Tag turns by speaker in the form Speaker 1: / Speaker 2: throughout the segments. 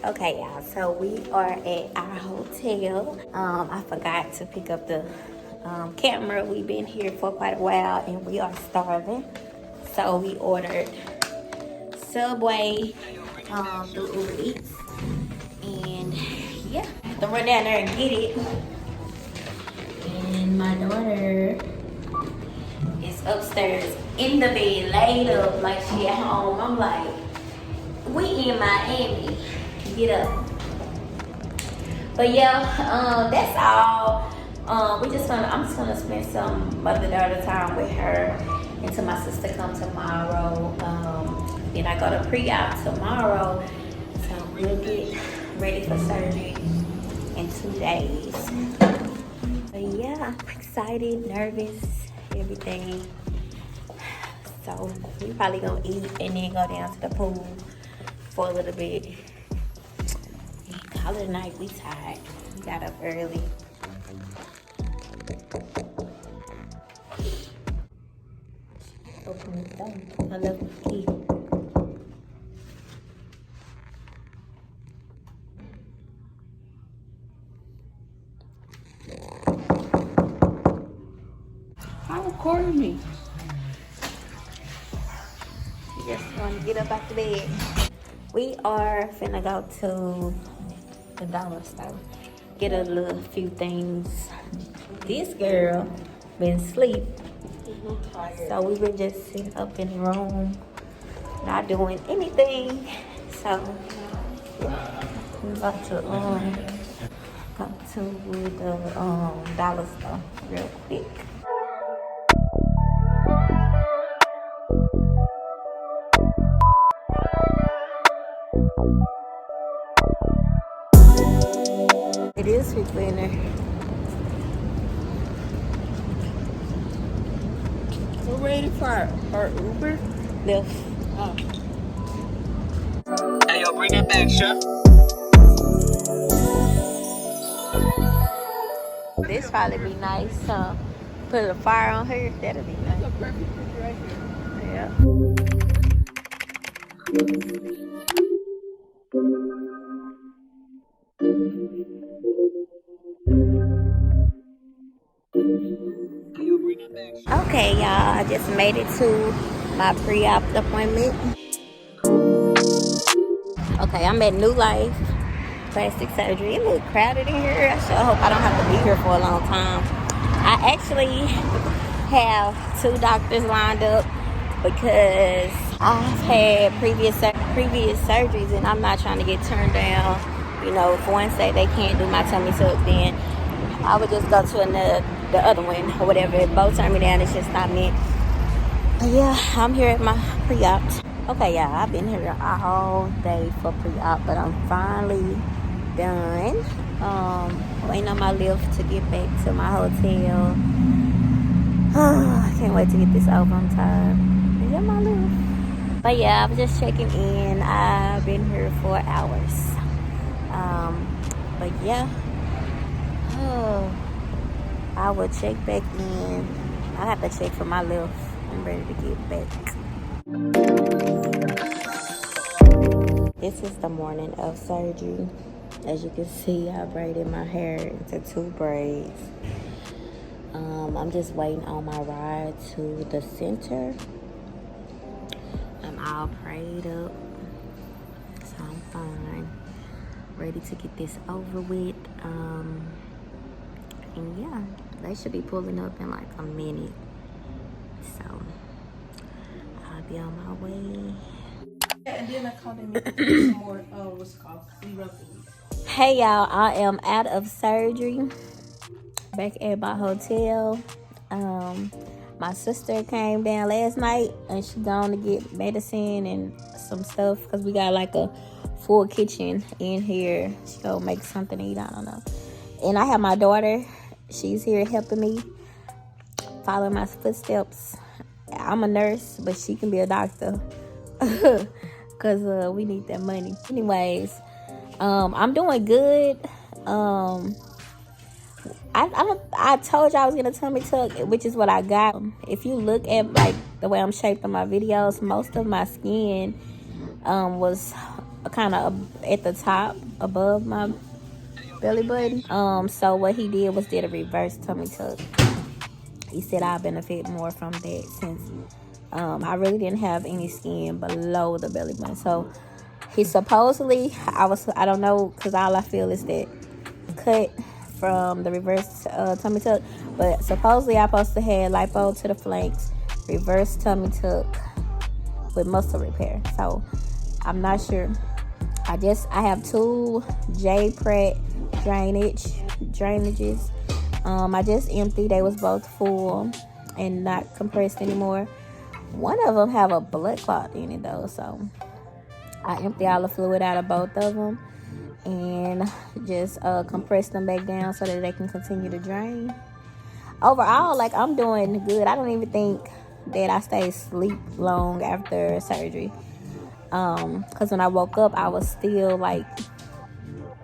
Speaker 1: Okay, y'all, so we are at our hotel. I forgot to pick up the camera. We've been here for quite a while and we are starving. So we ordered Subway through Uber Eats. And yeah, have to run down there and get it. And my daughter is upstairs in the bed, laid up like she at home. I'm like, we in Miami. Get up. But yeah, that's all. I'm just gonna spend some mother-daughter time with her until my sister comes tomorrow. Then I go to pre-op tomorrow, so we'll get ready for surgery in 2 days. But yeah, I'm excited, nervous, everything. So we probably gonna eat and then go down to the pool for a little bit. Call it a night, we tired. We got up early. Open the door. I love the key.
Speaker 2: How recording me?
Speaker 1: You just want to get up out the bed. We are finna go to the dollar store. Get a little few things. This girl been asleep. So we've been just sitting up in the room, not doing anything. So we're about to go to the dollar store real quick. It is people in there.
Speaker 2: We're ready for our Uber.
Speaker 1: Left.
Speaker 2: Oh.
Speaker 3: Hey, yo, bring that back, chef.
Speaker 1: This probably be nice. Put a fire on her. That'll be nice.
Speaker 2: That's a perfect picture right here.
Speaker 1: Yeah. Okay, y'all, I just made it to my pre-op appointment. Okay, I'm at New Life Plastic Surgery. It's a little crowded in here. I sure hope I don't have to be here for a long time. I actually have 2 doctors lined up because I've had previous surgeries and I'm not trying to get turned down. You know, if one say they can't do my tummy tuck, then I would just go to the other one or whatever. If both turn me down, it's just not me. But yeah, I'm here at my pre-op. Okay, y'all, I've been here all day for pre-op, but I'm finally done. Waiting on my lift to get back to my hotel. I can't wait to get this over. I'm tired. Is that my lift? But yeah, I was just checking in. I've been here for hours. But yeah. I will check back in. I have to check for my lift. I'm ready to get back. This is the morning of surgery. As you can see, I braided my hair into 2 braids. I'm just waiting on my ride to the center. I'm all prayed up, so I'm fine. Ready to get this over with. And yeah, they should be pulling up in like a minute. So I'll be on my way.
Speaker 2: And then I called them some more, what's it called? Zero things.
Speaker 1: Hey y'all, I am out of surgery. Back at my hotel. My sister came down last night and she gone to get medicine and some stuff because we got like a full kitchen in here. She gonna make something to eat, I don't know. And I have my daughter. She's here helping me. follow my footsteps. I'm a nurse, but she can be a doctor. Cause we need that money. Anyways, I'm doing good. I told you I was gonna tummy tuck, which is what I got. If you look at like the way I'm shaped on my videos, most of my skin was kind of at the top above my belly button. So what he did was did a reverse tummy tuck. He said I benefit more from that since I really didn't have any skin below the belly button. So he supposedly, I don't know, because all I feel is that cut from the reverse tummy tuck, but supposedly I supposed to have lipo to the flanks, reverse tummy tuck with muscle repair. So I'm not sure. I have 2 J Pratt drainages. I just emptied. They was both full and not compressed anymore. One of them have a blood clot in it though, so I emptied all the fluid out of both of them and just compress them back down so that they can continue to drain. Overall, like, I'm doing good. I don't even think that I stayed asleep long after surgery, because when I woke up I was still like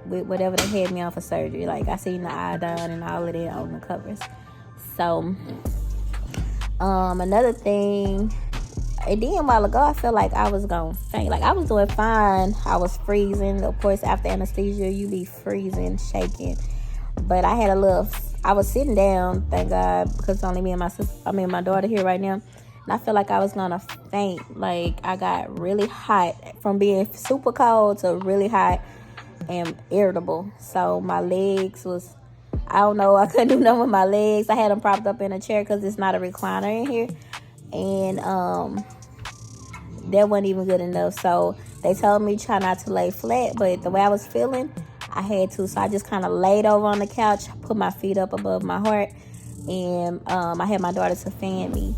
Speaker 1: with whatever they had me on for surgery. Like, I seen the iodine and all of that on the covers. So another thing, and then a while ago I felt like I was gonna faint. Like, I was doing fine. I was freezing. Of course, after anesthesia you be freezing, shaking. But I had I was sitting down, thank God, because it's only me and my daughter here right now. And I felt like I was gonna faint. Like, I got really hot from being super cold to really hot and irritable. So my legs was, I don't know, I couldn't do nothing with my legs. I had them propped up in a chair because it's not a recliner in here. And that wasn't even good enough. So they told me try not to lay flat, but the way I was feeling, I had to. So I just kind of laid over on the couch, put my feet up above my heart, and I had my daughter to fan me.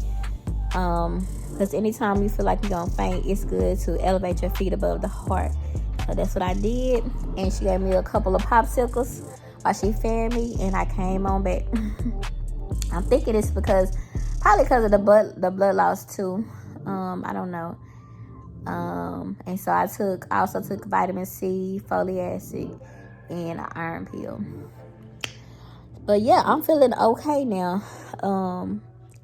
Speaker 1: Because anytime you feel like you're gonna faint, it's good to elevate your feet above the heart. So that's what I did, and she gave me a couple of popsicles while she fanned me, and I came on back. I'm thinking it's probably because of the blood loss too. I don't know. And so I also took vitamin C, folic acid, and an iron pill. But yeah, I'm feeling okay now.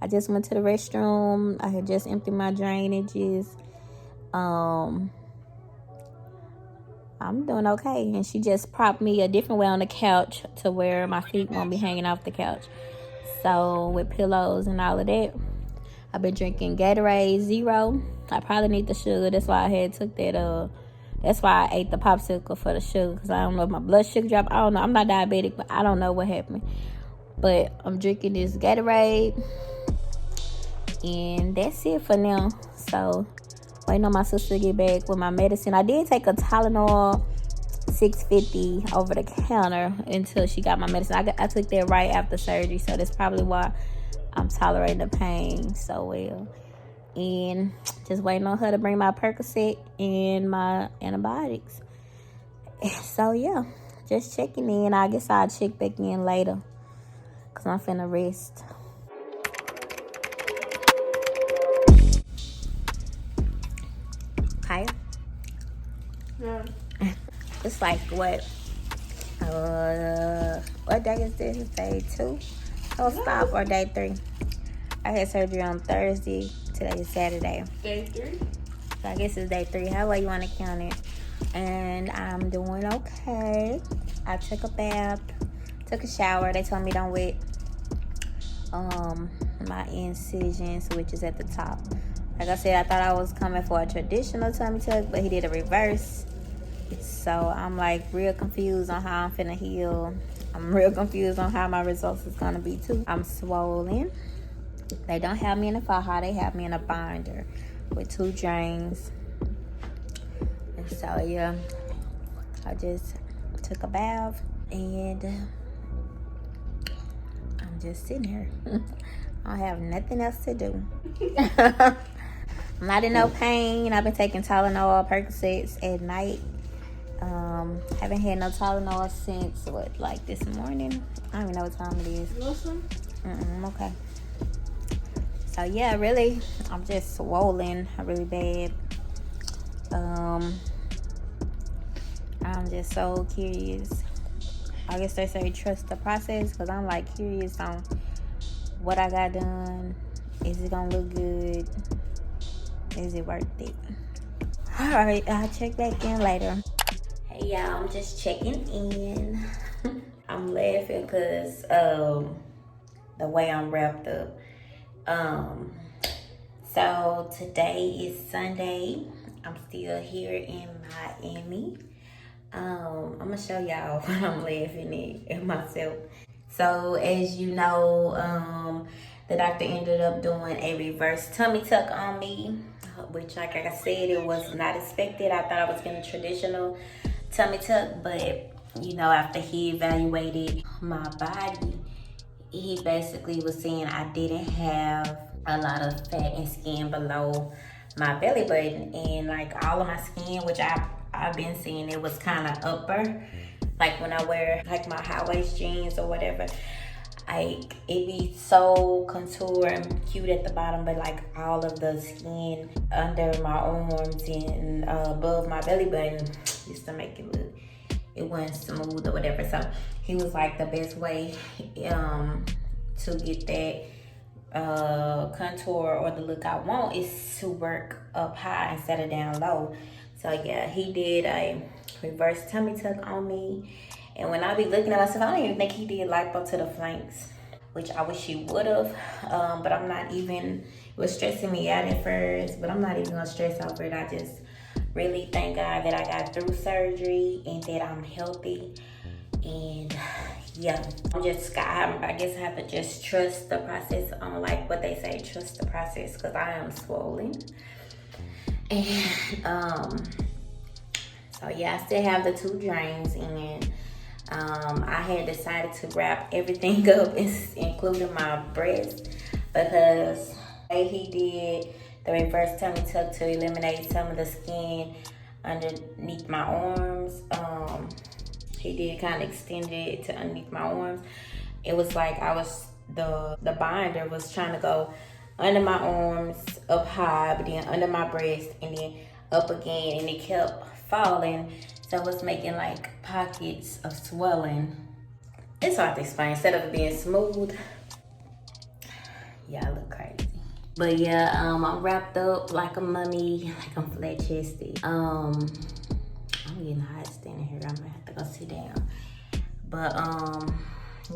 Speaker 1: I just went to the restroom. I had just emptied my drainages. I'm doing okay. And she just propped me a different way on the couch to where my feet won't be hanging off the couch. So with pillows and all of that. I've been drinking Gatorade Zero. I probably need the sugar. That's why I had took that. That's why I ate the popsicle for the sugar. Because I don't know if my blood sugar dropped. I don't know. I'm not diabetic, but I don't know what happened. But I'm drinking this Gatorade. And that's it for now. So waiting on my sister to get back with my medicine. I did take a Tylenol 650 over the counter until she got my medicine. I took that right after surgery, so that's probably why I'm tolerating the pain so well. And just waiting on her to bring my Percocet and my antibiotics. So yeah, just checking in. I guess I'll check back in later because I'm finna rest. Okay.
Speaker 2: Yeah.
Speaker 1: It's like what day is this? It's day 2. Oh, stop, or day 3. I had surgery on Thursday. Today is Saturday.
Speaker 2: Day 3.
Speaker 1: So I guess it's day 3. However you want to count it. And I'm doing okay. I took a bath, took a shower. They told me don't wet my incisions, which is at the top. Like I said, I thought I was coming for a traditional tummy tuck, but he did a reverse. So I'm like real confused on how I'm finna heal. I'm real confused on how my results is gonna be too. I'm swollen. They don't have me in a faja, they have me in a binder with 2 drains. And so yeah, I just took a bath and I'm just sitting here. I don't have nothing else to do. I'm not in no pain. I've been taking Tylenol, Percocets at night. Haven't had no Tylenol since like this morning. I don't even know what time it is.
Speaker 2: You want some?
Speaker 1: I'm okay. So yeah, really, I'm just swollen really bad. I'm just so curious. I guess they say trust the process, because I'm like curious on what I got done. Is it gonna look good? Is it worth it? All right, I'll check back in later. Hey y'all, I'm just checking in. I'm laughing because the way I'm wrapped up. So today is Sunday. I'm still here in Miami. I'm gonna show y'all what I'm laughing at myself. So as you know, the doctor ended up doing a reverse tummy tuck on me, which like I said, it was not expected. I thought I was getting a traditional tummy tuck, but you know, after he evaluated my body, he basically was saying I didn't have a lot of fat and skin below my belly button, and like all of my skin, which I've been seeing, it was kind of upper. Like when I wear like my high waist jeans or whatever, like it be so contour and cute at the bottom, but like all of the skin under my arms and above my belly button used to make it look, it wasn't smooth or whatever. So he was like, the best way to get that contour or the look I want is to work up high instead of down low. So yeah, he did a reverse tummy tuck on me. And when I be looking at myself, I don't even think he did lipo to the flanks, which I wish he would have. But I'm not even, it was stressing me out at first, but I'm not even gonna stress over it. I just really thank God that I got through surgery and that I'm healthy. And yeah, I guess I have to just trust the process on like what they say, trust the process, because I am swollen. And so yeah, I still have the 2 drains, and I had decided to wrap everything up, including my breast, because he did the reverse tummy tuck to eliminate some of the skin underneath my arms. He did kind of extend it to underneath my arms. It was like the binder was trying to go under my arms, up high, but then under my breast, and then up again, and it kept falling. So it was making like pockets of swelling. It's hard to explain. Instead of it being smooth, yeah, I look crazy. But yeah, I'm wrapped up like a mummy, like I'm flat chested. I'm getting hot standing here. I'm gonna have to go sit down. But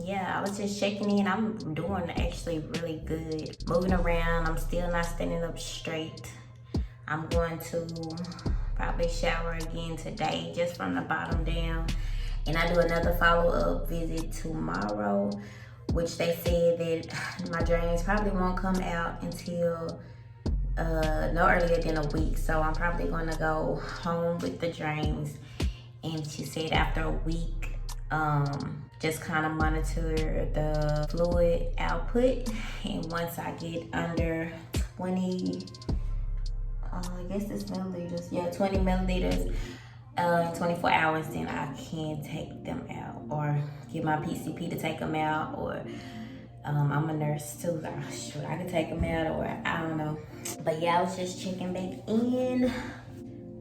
Speaker 1: yeah, I was just checking in. I'm doing actually really good. Moving around. I'm still not standing up straight. I'm going to probably shower again today, just from the bottom down. And I do another follow-up visit tomorrow, which they said that my drains probably won't come out until no earlier than a week. So I'm probably gonna go home with the drains. And she said after a week, just kind of monitor the fluid output. And once I get under 20, I guess it's milliliters. Yeah, 20 milliliters in 24 hours, then I can take them out or get my PCP to take them out, or I'm a nurse too. Shoot, I can take them out, or I don't know. But yeah, I was just checking back in.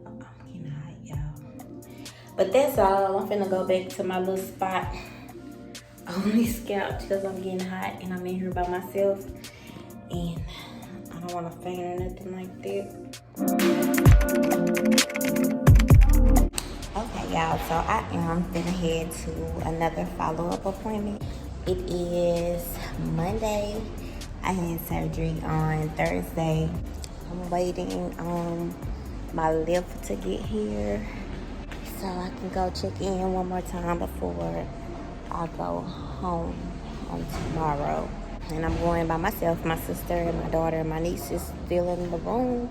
Speaker 1: I'm getting hot, y'all. But that's all. I'm finna go back to my little spot on this couch because I'm getting hot and I'm in here by myself. And I don't want to faint or nothing like that. Okay, y'all, so I am finna head to another follow-up appointment. It is Monday. I had surgery on Thursday. I'm waiting on my lift to get here so I can go check in one more time before I go home on tomorrow. And I'm going by myself. My sister and my daughter and my niece is still in the room.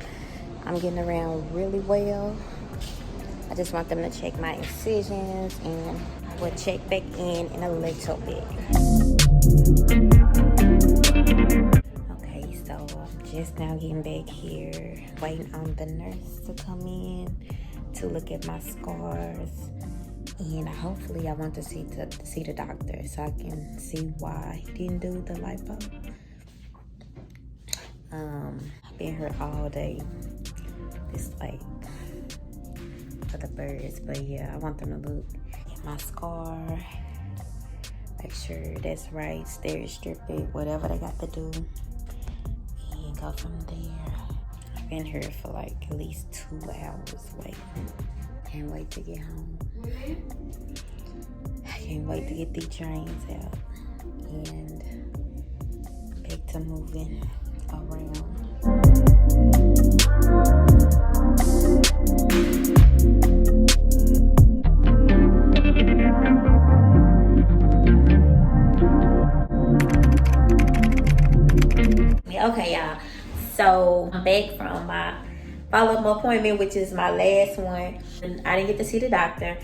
Speaker 1: I'm getting around really well. I just want them to check my incisions, and I will check back in a little bit. Okay, so I'm just now getting back here, waiting on the nurse to come in to look at my scars. And hopefully I want to see the doctor so I can see why he didn't do the lipo. I've been here all day. It's like for the birds, but yeah, I want them to look at my scar, make sure that's right, steri strip it, whatever they got to do, and go from there. I've been here for like at least 2 hours waiting. Can't wait to get home. I can't wait to get these drains out and back to moving around. Okay, y'all, so I'm back from my follow-up appointment, which is my last one. And I didn't get to see the doctor.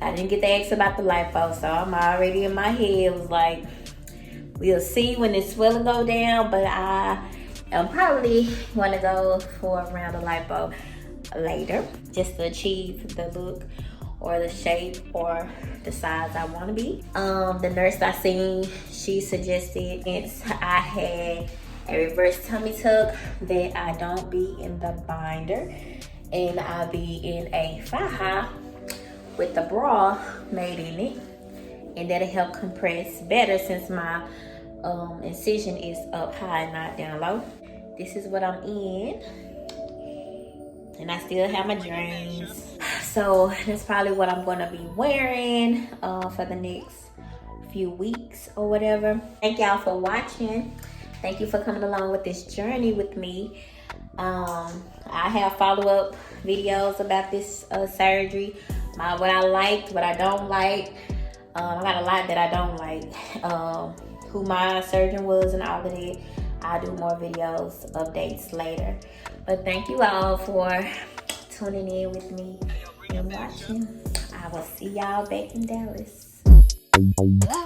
Speaker 1: I didn't get to ask about the lipo, so I'm already in my head. It was like, we'll see when the swelling go down, but I am probably want to go for a round of lipo later, just to achieve the look or the shape or the size I want to be. The nurse I seen, she suggested since I had a reverse tummy tuck that I don't be in the binder and I be in a faja with the bra made in it, and that'll help compress better since my incision is up high, not down low. This is what I'm in, and I still have my drains. So that's probably what I'm gonna be wearing for the next few weeks or whatever. Thank y'all for watching. Thank you for coming along with this journey with me. I have follow-up videos about this surgery, what I liked, what I don't like. I got a lot that I don't like, who my surgeon was and all of that. I'll do more videos, updates later. But thank you all for tuning in with me and watching. I will see y'all back in Dallas. Hello.